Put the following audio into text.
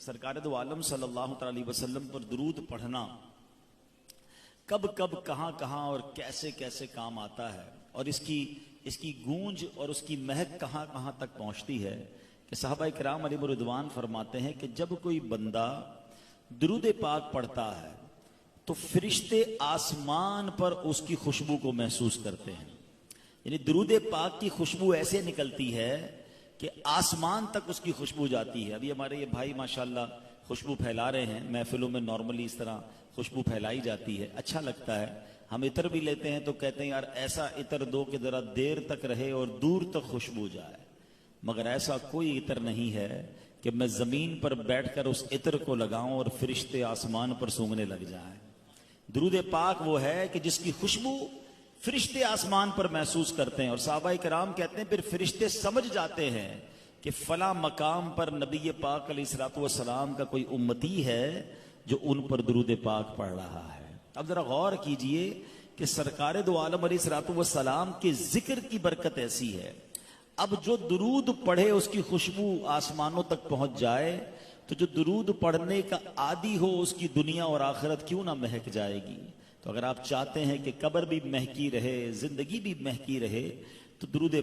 سرکار دو عالم صلی اللہ تعالی وسلم پر درود پڑھنا کب کب کہاں کہاں اور کیسے کیسے کام آتا ہے، اور اس کی گونج اور اس کی مہک کہاں کہاں تک پہنچتی ہے کہ صحابہ کرام علیہ رضوان فرماتے ہیں کہ جب کوئی بندہ درود پاک پڑھتا ہے تو فرشتے آسمان پر اس کی خوشبو کو محسوس کرتے ہیں. یعنی درود پاک کی خوشبو ایسے نکلتی ہے کہ آسمان تک اس کی خوشبو جاتی ہے. ابھی ہمارے یہ بھائی ماشاءاللہ خوشبو پھیلا رہے ہیں، محفلوں میں نارملی اس طرح خوشبو پھیلائی جاتی ہے، اچھا لگتا ہے. ہم عطر بھی لیتے ہیں تو کہتے ہیں یار ایسا عطر دو کہ ذرا دیر تک رہے اور دور تک خوشبو جائے، مگر ایسا کوئی عطر نہیں ہے کہ میں زمین پر بیٹھ کر اس عطر کو لگاؤں اور فرشتے آسمان پر سونگنے لگ جائیں. درود پاک وہ ہے کہ جس کی خوشبو فرشتے آسمان پر محسوس کرتے ہیں، اور صحابہ کرام کہتے ہیں پھر فرشتے سمجھ جاتے ہیں کہ فلاں مقام پر نبی پاک علیہ الصلوۃ والسلام کا کوئی امتی ہے جو ان پر درود پاک پڑھ رہا ہے. اب ذرا غور کیجئے کہ سرکار دو عالم علیہ الصلوۃ والسلام کے ذکر کی برکت ایسی ہے، اب جو درود پڑھے اس کی خوشبو آسمانوں تک پہنچ جائے تو جو درود پڑھنے کا عادی ہو اس کی دنیا اور آخرت کیوں نہ مہک جائے گی. تو اگر آپ چاہتے ہیں کہ قبر بھی مہکی رہے، زندگی بھی مہکی رہے، تو درود